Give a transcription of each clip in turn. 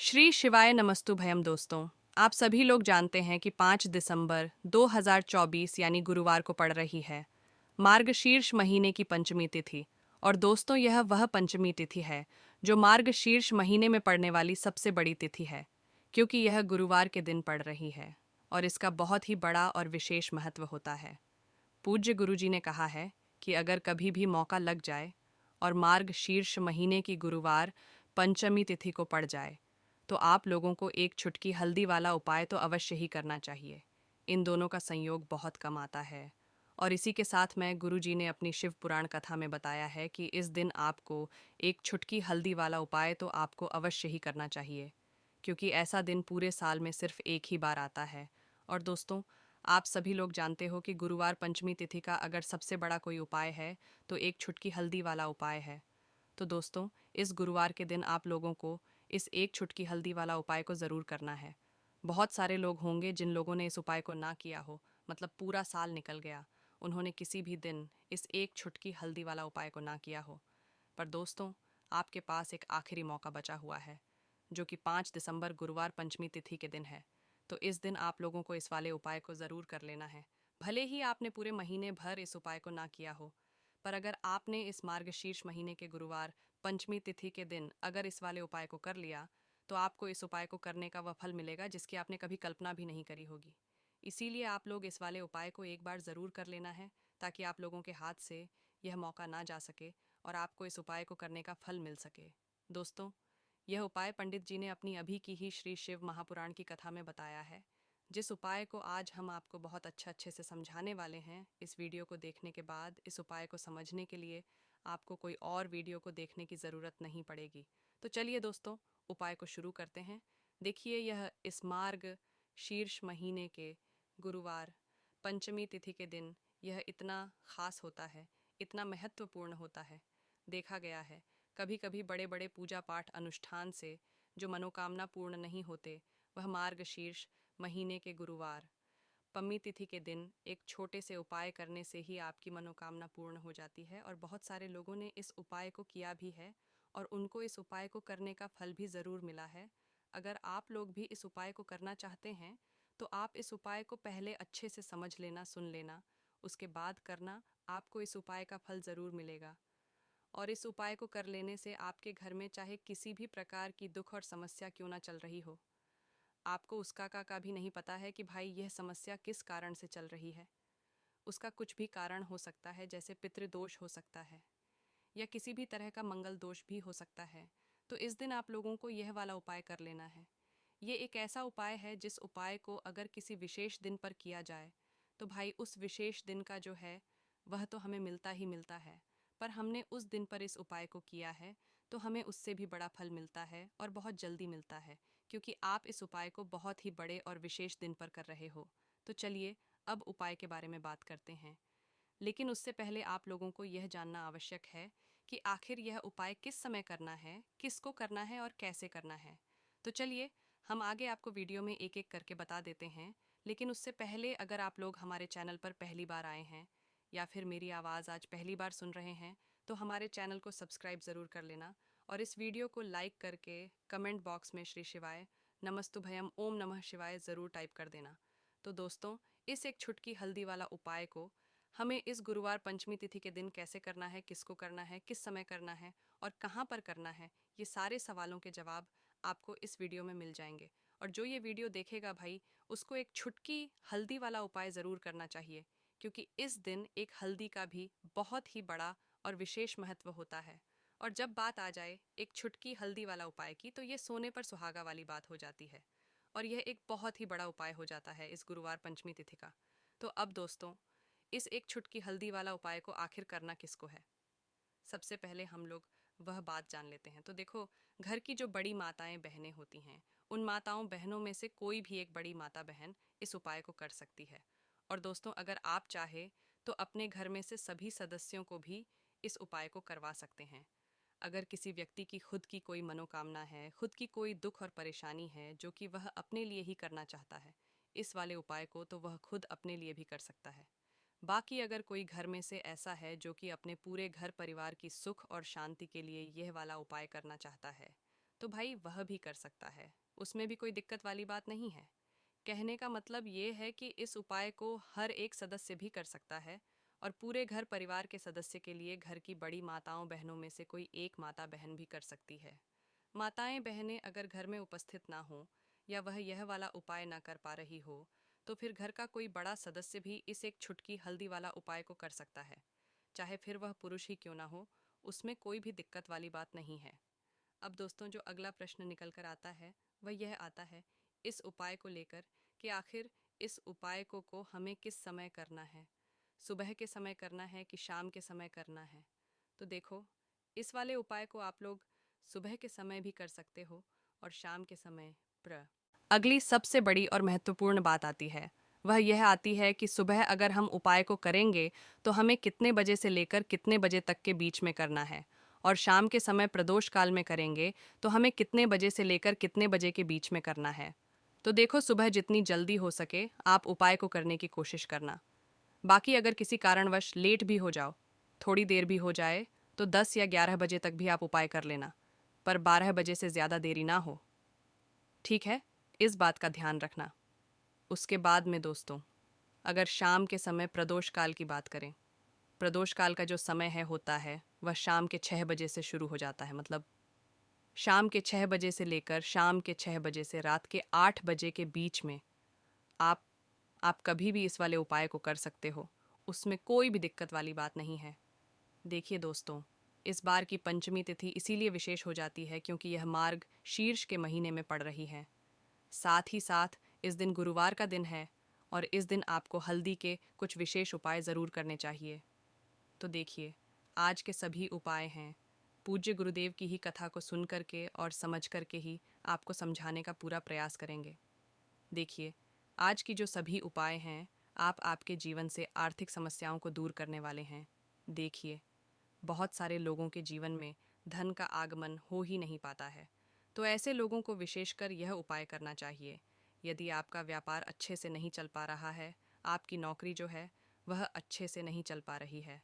श्री शिवाय नमस्तुभयम दोस्तों। आप सभी लोग जानते हैं कि 5 दिसंबर 2024 यानी गुरुवार को पड़ रही है मार्गशीर्ष महीने की पंचमी तिथि। और दोस्तों, यह वह पंचमी तिथि है जो मार्गशीर्ष महीने में पड़ने वाली सबसे बड़ी तिथि है, क्योंकि यह गुरुवार के दिन पड़ रही है और इसका बहुत ही बड़ा और विशेष महत्व होता है। पूज्य गुरुजी ने कहा है कि अगर कभी भी मौका लग जाए और मार्गशीर्ष महीने की गुरुवार पंचमी तिथि को पड़ जाए तो आप लोगों को एक चुटकी हल्दी वाला उपाय तो अवश्य ही करना चाहिए। इन दोनों का संयोग बहुत कम आता है। और इसी के साथ में गुरुजी ने अपनी शिव पुराण कथा में बताया है कि इस दिन आपको एक चुटकी हल्दी वाला उपाय तो आपको अवश्य ही करना चाहिए, क्योंकि ऐसा दिन पूरे साल में सिर्फ एक ही बार आता है। और दोस्तों, आप सभी लोग जानते हो कि गुरुवार पंचमी तिथि का अगर सबसे बड़ा कोई उपाय है तो एक चुटकी हल्दी वाला उपाय है। तो दोस्तों, इस गुरुवार के दिन आप लोगों को इस एक चुटकी हल्दी वाला उपाय को ज़रूर करना है। बहुत सारे लोग होंगे जिन लोगों ने इस उपाय को ना किया हो, मतलब पूरा साल निकल गया, उन्होंने किसी भी दिन इस एक चुटकी हल्दी वाला उपाय को ना किया हो। पर दोस्तों, आपके पास एक आखिरी मौका बचा हुआ है, जो कि 5 दिसंबर गुरुवार पंचमी तिथि के दिन है। तो इस दिन आप लोगों को इस वाले उपाय को ज़रूर कर लेना है। भले ही आपने पूरे महीने भर इस उपाय को ना किया हो, पर अगर आपने इस मार्गशीर्ष महीने के गुरुवार पंचमी तिथि के दिन अगर इस वाले उपाय को कर लिया, तो आपको इस उपाय को करने का वह फल मिलेगा जिसकी आपने कभी कल्पना भी नहीं करी होगी। इसीलिए आप लोग इस वाले उपाय को एक बार ज़रूर कर लेना है, ताकि आप लोगों के हाथ से यह मौका ना जा सके और आपको इस उपाय को करने का फल मिल सके। दोस्तों, यह उपाय पंडित जी ने अपनी अभी की ही श्री शिव महापुराण की कथा में बताया है। जिस उपाय को आज हम आपको बहुत अच्छे से समझाने वाले हैं, इस वीडियो को देखने के बाद इस उपाय को समझने के लिए आपको कोई और वीडियो को देखने की ज़रूरत नहीं पड़ेगी। तो चलिए दोस्तों, उपाय को शुरू करते हैं। देखिए, यह इस मार्ग शीर्ष महीने के गुरुवार पंचमी तिथि के दिन यह इतना खास होता है, इतना महत्वपूर्ण होता है। देखा गया है कभी कभी बड़े बड़े पूजा पाठ अनुष्ठान से जो मनोकामना पूर्ण नहीं होते, वह मार्गशीर्ष महीने के गुरुवार पम्मी तिथि के दिन एक छोटे से उपाय करने से ही आपकी मनोकामना पूर्ण हो जाती है। और बहुत सारे लोगों ने इस उपाय को किया भी है और उनको इस उपाय को करने का फल भी ज़रूर मिला है। अगर आप लोग भी इस उपाय को करना चाहते हैं तो आप इस उपाय को पहले अच्छे से समझ लेना, सुन लेना, उसके बाद करना। आपको इस उपाय का फल ज़रूर मिलेगा। और इस उपाय को कर लेने से आपके घर में चाहे किसी भी प्रकार की दुख और समस्या क्यों ना चल रही हो, आपको उसका का भी नहीं पता है कि भाई यह समस्या किस कारण से चल रही है। उसका कुछ भी कारण हो सकता है, जैसे पितृदोष हो सकता है या किसी भी तरह का मंगल दोष भी हो सकता है। तो इस दिन आप लोगों को यह वाला उपाय कर लेना है। ये एक ऐसा उपाय है जिस उपाय को अगर किसी विशेष दिन पर किया जाए तो भाई उस विशेष दिन का जो है वह तो हमें मिलता ही मिलता है। पर हमने उस दिन पर इस उपाय को किया है तो हमें उससे भी बड़ा फल मिलता है और बहुत जल्दी मिलता है, क्योंकि आप इस उपाय को बहुत ही बड़े और विशेष दिन पर कर रहे हो। तो चलिए, अब उपाय के बारे में बात करते हैं। लेकिन उससे पहले आप लोगों को यह जानना आवश्यक है कि आखिर यह उपाय किस समय करना है, किसको करना है और कैसे करना है। तो चलिए, हम आगे आपको वीडियो में एक एक करके बता देते हैं। लेकिन उससे पहले अगर आप लोग हमारे चैनल पर पहली बार आए हैं या फिर मेरी आवाज़ आज पहली बार सुन रहे हैं, तो हमारे चैनल को सब्सक्राइब ज़रूर कर लेना और इस वीडियो को लाइक करके कमेंट बॉक्स में श्री शिवाय नमस्तुभयम ओम नमः शिवाय ज़रूर टाइप कर देना। तो दोस्तों, इस एक छुटकी हल्दी वाला उपाय को हमें इस गुरुवार पंचमी तिथि के दिन कैसे करना है, किसको करना है, किस समय करना है और कहाँ पर करना है, ये सारे सवालों के जवाब आपको इस वीडियो में मिल जाएंगे। और जो ये वीडियो देखेगा भाई, उसको एक छुटकी हल्दी वाला उपाय ज़रूर करना चाहिए, क्योंकि इस दिन एक हल्दी का भी बहुत ही बड़ा और विशेष महत्व होता है। और जब बात आ जाए एक छुटकी हल्दी वाला उपाय की, तो ये सोने पर सुहागा वाली बात हो जाती है और यह एक बहुत ही बड़ा उपाय हो जाता है इस गुरुवार पंचमी तिथि का। तो अब दोस्तों, इस एक छुटकी हल्दी वाला उपाय को आखिर करना किसको है, सबसे पहले हम लोग वह बात जान लेते हैं। तो देखो, घर की जो बड़ी माताएं बहनें होती हैं, उन माताओं बहनों में से कोई भी एक बड़ी माता बहन इस उपाय को कर सकती है। और दोस्तों, अगर आप चाहे तो अपने घर में से सभी सदस्यों को भी इस उपाय को करवा सकते हैं। अगर किसी व्यक्ति की खुद की कोई मनोकामना है, खुद की कोई दुख और परेशानी है जो कि वह अपने लिए ही करना चाहता है इस वाले उपाय को, तो वह खुद अपने लिए भी कर सकता है। बाकी अगर कोई घर में से ऐसा है जो कि अपने पूरे घर परिवार की सुख और शांति के लिए यह वाला उपाय करना चाहता है, तो भाई वह भी कर सकता है, उसमें भी कोई दिक्कत वाली बात नहीं है। कहने का मतलब ये है कि इस उपाय को हर एक सदस्य भी कर सकता है और पूरे घर परिवार के सदस्य के लिए घर की बड़ी माताओं बहनों में से कोई एक माता बहन भी कर सकती है। माताएं बहनें अगर घर में उपस्थित ना हो या वह यह वाला उपाय ना कर पा रही हो, तो फिर घर का कोई बड़ा सदस्य भी इस एक छुटकी हल्दी वाला उपाय को कर सकता है, चाहे फिर वह पुरुष ही क्यों ना हो। उसमें कोई भी दिक्कत वाली बात नहीं है। अब दोस्तों, जो अगला प्रश्न निकल कर आता है वह यह आता है इस उपाय को लेकर कि आखिर इस उपाय को हमें किस समय करना है, सुबह के समय करना है कि शाम के समय करना है। तो देखो, इस वाले उपाय को आप लोग सुबह के समय भी कर सकते हो और शाम के समय प्र अगली सबसे बड़ी और महत्वपूर्ण बात आती है, वह यह आती है कि सुबह अगर हम उपाय को करेंगे तो हमें कितने बजे से लेकर कितने बजे तक के बीच में करना है, और शाम के समय प्रदोष काल में करेंगे तो हमें कितने बजे से लेकर कितने बजे के बीच में करना है। तो देखो, सुबह जितनी जल्दी हो सके आप उपाय को करने की कोशिश करना। बाकी अगर किसी कारणवश लेट भी हो जाओ, थोड़ी देर भी हो जाए, तो 10 या 11 बजे तक भी आप उपाय कर लेना, पर 12 बजे से ज़्यादा देरी ना हो। ठीक है, इस बात का ध्यान रखना। उसके बाद में दोस्तों, अगर शाम के समय प्रदोष काल की बात करें, प्रदोष काल का जो समय है होता है वह शाम के 6 बजे से शुरू हो जाता है। मतलब शाम के 6 बजे से लेकर शाम के 6 बजे से रात के 8 बजे के बीच में आप आप कभी भी इस वाले उपाय को कर सकते हो, उसमें कोई भी दिक्कत वाली बात नहीं है। देखिए दोस्तों, इस बार की पंचमी तिथि इसीलिए विशेष हो जाती है क्योंकि यह मार्ग शीर्ष के महीने में पड़ रही है। साथ ही साथ इस दिन गुरुवार का दिन है और इस दिन आपको हल्दी के कुछ विशेष उपाय ज़रूर करने चाहिए। तो देखिए, आज के सभी उपाय हैं पूज्य गुरुदेव की ही कथा को सुन करके और समझ करके ही आपको समझाने का पूरा प्रयास करेंगे। देखिए, आज की जो सभी उपाय हैं, आप आपके जीवन से आर्थिक समस्याओं को दूर करने वाले हैं। देखिए, बहुत सारे लोगों के जीवन में धन का आगमन हो ही नहीं पाता है, तो ऐसे लोगों को विशेषकर यह उपाय करना चाहिए। यदि आपका व्यापार अच्छे से नहीं चल पा रहा है, आपकी नौकरी जो है वह अच्छे से नहीं चल पा रही है,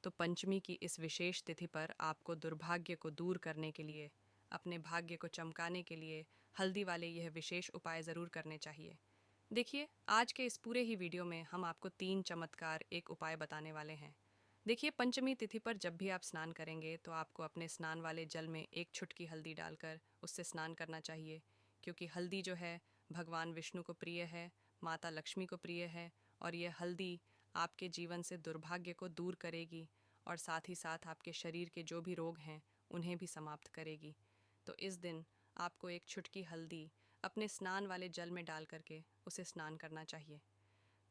तो पंचमी की इस विशेष तिथि पर आपको दुर्भाग्य को दूर करने के लिए, अपने भाग्य को चमकाने के लिए हल्दी वाले यह विशेष उपाय ज़रूर करने चाहिए। देखिए, आज के इस पूरे ही वीडियो में हम आपको 3 चमत्कार एक उपाय बताने वाले हैं। देखिए, पंचमी तिथि पर जब भी आप स्नान करेंगे तो आपको अपने स्नान वाले जल में एक चुटकी हल्दी डालकर उससे स्नान करना चाहिए, क्योंकि हल्दी जो है भगवान विष्णु को प्रिय है, माता लक्ष्मी को प्रिय है, और यह हल्दी आपके जीवन से दुर्भाग्य को दूर करेगी और साथ ही साथ आपके शरीर के जो भी रोग हैं उन्हें भी समाप्त करेगी। तो इस दिन आपको एक चुटकी हल्दी अपने स्नान वाले जल में डाल करके उसे स्नान करना चाहिए।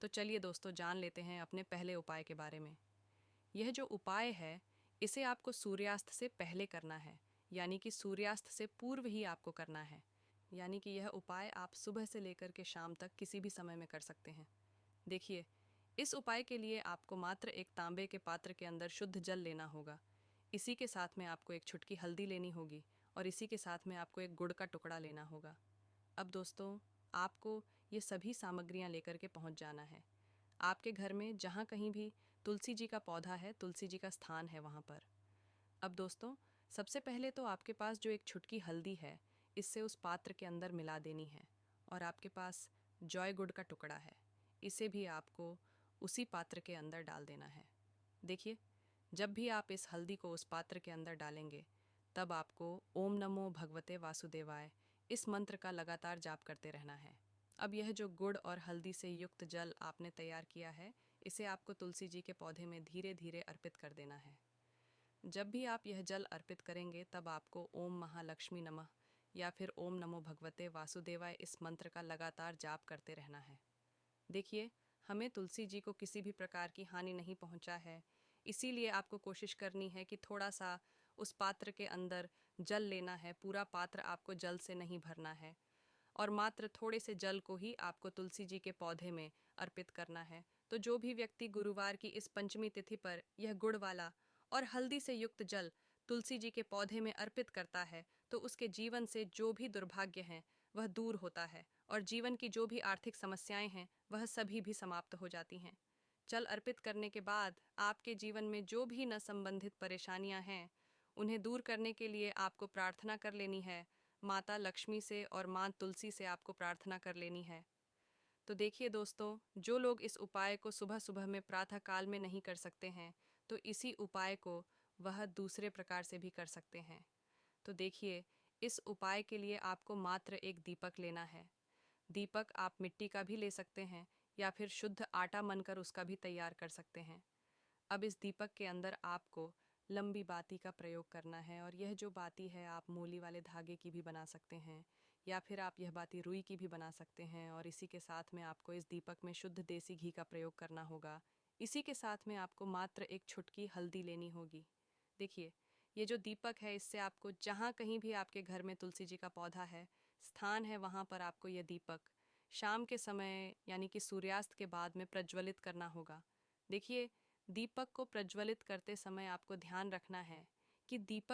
तो चलिए दोस्तों, जान लेते हैं अपने पहले उपाय के बारे में। यह जो उपाय है इसे आपको सूर्यास्त से पहले करना है, यानी कि सूर्यास्त से पूर्व ही आपको करना है। यानी कि यह उपाय आप सुबह से लेकर के शाम तक किसी भी समय में कर सकते हैं। देखिए, इस उपाय के लिए आपको मात्र एक तांबे के पात्र के अंदर शुद्ध जल लेना होगा। इसी के साथ में आपको एक चुटकी हल्दी लेनी होगी और इसी के साथ में आपको एक गुड़ का टुकड़ा लेना होगा। अब दोस्तों, आपको ये सभी सामग्रियाँ लेकर के पहुँच जाना है। आपके घर में जहाँ कहीं भी तुलसी जी का पौधा है, तुलसी जी का स्थान है, वहाँ पर। अब दोस्तों, सबसे पहले तो आपके पास जो एक छुटकी हल्दी है इससे उस पात्र के अंदर मिला देनी है, और आपके पास जॉय गुड़ का टुकड़ा है, इसे भी आपको उसी पात्र के अंदर डाल देना है। देखिए, जब भी आप इस हल्दी को उस पात्र के अंदर डालेंगे तब आपको ओम नमो भगवते वासुदेवाय इस मंत्र का लगातार जाप करते रहना है। अब यह जो गुड़ और हल्दी से युक्त जल आपने तैयार किया है इसे आपको तुलसी जी के पौधे में धीरे धीरे अर्पित कर देना है। जब भी आप यह जल अर्पित करेंगे तब आपको ओम महालक्ष्मी नमः या फिर ओम नमो भगवते वासुदेवाय इस मंत्र का लगातार जाप करते रहना है। देखिए, हमें तुलसी जी को किसी भी प्रकार की हानि नहीं पहुंचा है, इसीलिए आपको कोशिश करनी है कि थोड़ा सा उस पात्र के अंदर जल लेना है। पूरा पात्र आपको जल से नहीं भरना है और मात्र थोड़े से जल को ही आपको तुलसी जी के पौधे में अर्पित करना है। तो जो भी व्यक्ति गुरुवार की इस पंचमी तिथि पर यह गुड़ वाला और हल्दी से युक्त जल तुलसी जी के पौधे में अर्पित करता है तो उसके जीवन से जो भी दुर्भाग्य हैं वह दूर होता है और जीवन की जो भी आर्थिक समस्याएं हैं वह सभी भी समाप्त हो जाती हैं। जल अर्पित करने के बाद आपके जीवन में जो भी न संबंधित परेशानियां हैं उन्हें दूर करने के लिए आपको प्रार्थना कर लेनी है, माता लक्ष्मी से और माँ तुलसी से आपको प्रार्थना कर लेनी है। तो देखिए दोस्तों, जो लोग इस उपाय को सुबह सुबह में प्रातः काल में नहीं कर सकते हैं, तो इसी उपाय को वह दूसरे प्रकार से भी कर सकते हैं। तो देखिए, इस उपाय के लिए आपको मात्र एक दीपक लेना है। दीपक आप मिट्टी का भी ले सकते हैं या फिर शुद्ध आटा मनकर उसका भी तैयार कर सकते हैं। अब इस दीपक के अंदर आपको लंबी बाती का प्रयोग करना है, और यह जो बाती है आप मूली वाले धागे की भी बना सकते हैं या फिर आप यह बाती रुई की भी बना सकते हैं। और इसी के साथ में आपको इस दीपक में शुद्ध देसी घी का प्रयोग करना होगा। इसी के साथ में आपको मात्र एक छुटकी हल्दी लेनी होगी। देखिए, ये जो दीपक है, इससे आपको जहाँ कहीं भी आपके घर में तुलसी जी का पौधा है, स्थान है, वहाँ पर आपको यह दीपक शाम के समय यानी कि सूर्यास्त के बाद में प्रज्वलित करना होगा। देखिए, दीपक को प्रज्वलित करते समय आपको ध्यान रखना है कि दीपक